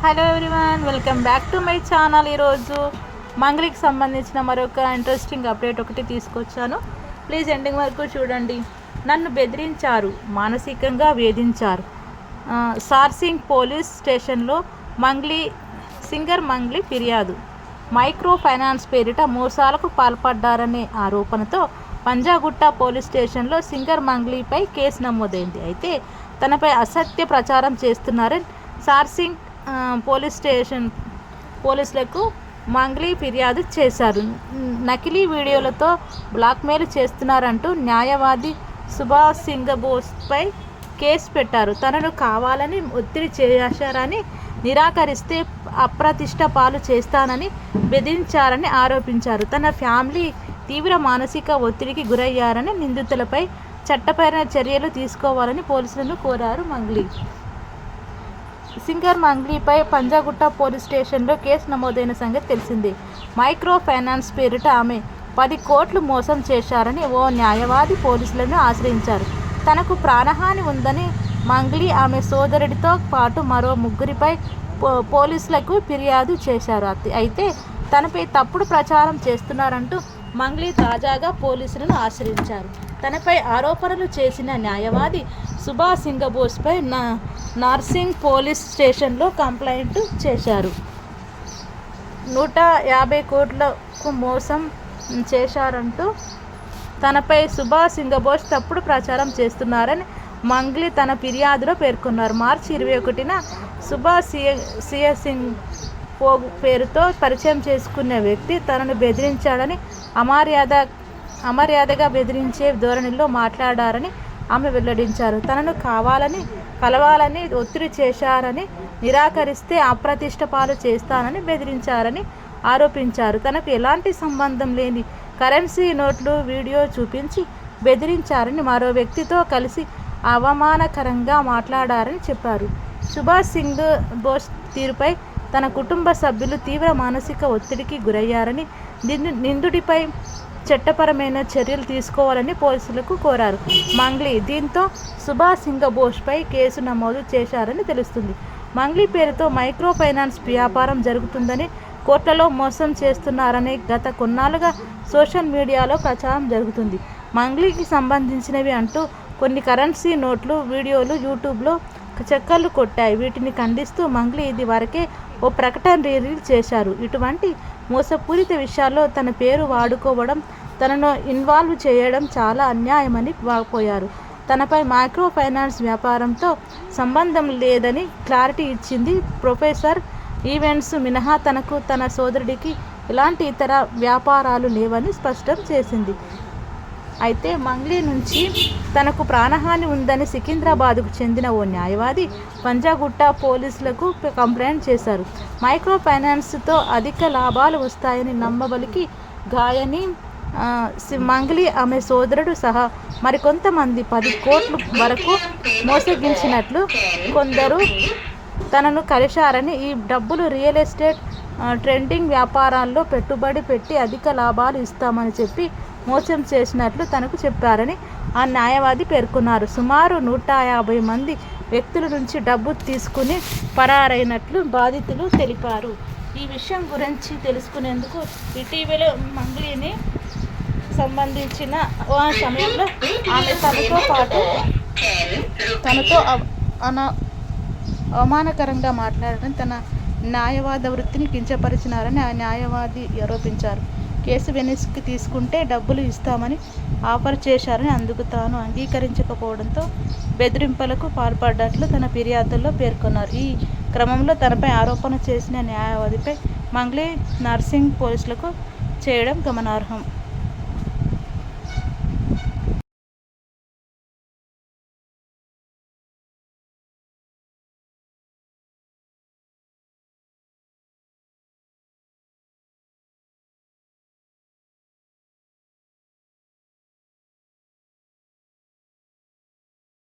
Hello everyone, welcome back to my channel. ఈరోజు మంగళికి సంబంధించిన మరొక ఇంట్రెస్టింగ్ అప్డేట్ ఒకటి తీసుకొచ్చాను. ప్లీజ్ ఎండింగ్ వరకు చూడండి. నన్ను బెదిరించారు, మానసికంగా వేధించారు. సార్సింగ్ పోలీస్ స్టేషన్లో సింగర్ మంగ్లీ ఫిర్యాదు. మైక్రో ఫైనాన్స్ పేరిట మోసాలకు పాల్పడ్డారనే ఆరోపణతో పంజాగుట్ట పోలీస్ స్టేషన్లో సింగర్ మంగ్లీపై కేసు నమోదైంది. అయితే తనపై అసత్య ప్రచారం చేస్తున్నారని సార్సింగ్ పోలీసులకు మంగ్లీ ఫిర్యాదు చేశారు. నకిలీ వీడియోలతో బ్లాక్మెయిల్ చేస్తున్నారంటూ న్యాయవాది సుభాష్ సింగబోస్పై కేసు పెట్టారు. తనను కావాలని ఒత్తిడి చేశారని, నిరాకరిస్తే అప్రతిష్ట పాలు చేస్తానని బెదిరించారని ఆరోపించారు. తన ఫ్యామిలీ తీవ్ర మానసిక ఒత్తిడికి గురయ్యారని, నిందితులపై చట్టపరమైన చర్యలు తీసుకోవాలని పోలీసులను కోరారు. సింగర్ మంగ్లీపై పంజాగుట్ట పోలీస్ స్టేషన్లో కేసు నమోదైన సంగతి తెలిసిందే. మైక్రో ఫైనాన్స్ పేరిట ఆమె 10 కోట్లు మోసం చేశారని ఓ న్యాయవాది పోలీసులను ఆశ్రయించారు. తనకు ప్రాణహాని ఉందని మంగ్లీ, ఆమె సోదరుడితో పాటు మరో 3 పోలీసులకు ఫిర్యాదు చేశారు. అయితే తనపై తప్పుడు ప్రచారం చేస్తున్నారంటూ మంగ్లీ తాజాగా పోలీసులను ఆశ్రయించారు. తనపై ఆరోపణలు చేసిన న్యాయవాది సుభాష్ సింగబోస్పై నార్సింగ్ పోలీస్ స్టేషన్లో కంప్లైంట్ చేశారు. 150 కోట్లకు మోసం చేశారంటూ తనపై సుభాష్ సింగబోస్ తప్పుడు ప్రచారం చేస్తున్నారని మంగ్లీ తన ఫిర్యాదులో పేర్కొన్నారు. మార్చి 21న సుభాష్ సింగ్ పేరుతో పరిచయం చేసుకున్న వ్యక్తి తనను బెదిరించాడని, అమర్యాదగా బెదిరించే ధోరణిలో మాట్లాడారని ఆమె వెల్లడించారు. తనను కలవాలని ఒత్తిడి చేశారని, నిరాకరిస్తే అప్రతిష్ట పాలు చేస్తానని బెదిరించారని ఆరోపించారు. తనకు ఎలాంటి సంబంధం లేని కరెన్సీ నోట్లు వీడియో చూపించి బెదిరించారని, మరో వ్యక్తితో కలిసి అవమానకరంగా మాట్లాడారని చెప్పారు. సుభాష్ సింగ్ బోస్ తీరుపై తన కుటుంబ సభ్యులు తీవ్ర మానసిక ఒత్తిడికి గురయ్యారని, నిందితుడిపై చట్టపరమైన చర్యలు తీసుకోవాలని పోలీసులకు కోరారు మంగ్లీ. దీంతో సుభాష్ సింగబోస్పై కేసు నమోదు చేశారని తెలుస్తుంది. మంగ్లీ పేరుతో మైక్రో ఫైనాన్స్ వ్యాపారం జరుగుతుందని, కోట్లలో మోసం చేస్తున్నారని గత కొన్నాళ్ళుగా సోషల్ మీడియాలో ప్రచారం జరుగుతుంది. మంగ్లీకి సంబంధించినవి అంటూ కొన్ని కరెన్సీ నోట్లు, వీడియోలు యూట్యూబ్లో చక్కర్లు కొట్టాయి. వీటిని ఖండిస్తూ మంగ్లీ ఇది వరకే ఓ ప్రకటన రిలీజ్ చేశారు. ఇటువంటి మోసపూరిత విషయాల్లో తన పేరు వాడుకోవడం, తనను ఇన్వాల్వ్ చేయడం చాలా అన్యాయమని వాపోయారు. తనపై మైక్రో ఫైనాన్స్ వ్యాపారంతో సంబంధం లేదని క్లారిటీ ఇచ్చింది. ప్రొఫెసర్ ఈవెంట్స్ మినహా తనకు, తన సోదరుడికి ఎలాంటి ఇతర వ్యాపారాలు లేవని స్పష్టం చేసింది. అయితే మంగ్లీ నుంచి తనకు ప్రాణహాని ఉందని సికింద్రాబాద్కు చెందిన ఓ న్యాయవాది పంజాగుట్ట పోలీసులకు కంప్లైంట్ చేశారు. మైక్రో ఫైనాన్స్తో అధిక లాభాలు వస్తాయని నమ్మబలికి గాయని మంగ్లీ, ఆమె సోదరుడు సహా మరికొంతమంది 10 కోట్ల వరకు మోసగించినట్లు కొందరు తనను కలిశారని, ఈ డబ్బులు రియల్ ఎస్టేట్ ట్రేడింగ్ వ్యాపారాల్లో పెట్టుబడి పెట్టి అధిక లాభాలు ఇస్తామని చెప్పి మోసం చేసినట్లు తనకు చెప్పారని ఆ న్యాయవాది పేర్కొన్నారు. సుమారు 150 మంది వ్యక్తుల నుంచి డబ్బు తీసుకుని పరారైనట్లు బాధితులు తెలిపారు. ఈ విషయం గురించి తెలుసుకునేందుకు ఇటీవల మంగ్లీని సంబంధించిన సమయంలో ఆమె తనతో అవమానకరంగా మాట్లాడడం, తన న్యాయవాద వృత్తిని కించపరిచినారని ఆ న్యాయవాది ఆరోపించారు. కేసు వెనక్కి తీసుకుంటే డబ్బులు ఇస్తామని ఆఫర్ చేశారని, అందుకు తాను అంగీకరించకపోవడంతో బెదిరింపులకు పాల్పడ్డట్లు తన ఫిర్యాదుల్లో పేర్కొన్నారు. ఈ క్రమంలో తనపై ఆరోపణ చేసిన న్యాయవాదిపై మంగ్లీ నార్సింగ్ పోలీసులకు చేయడం గమనార్హం.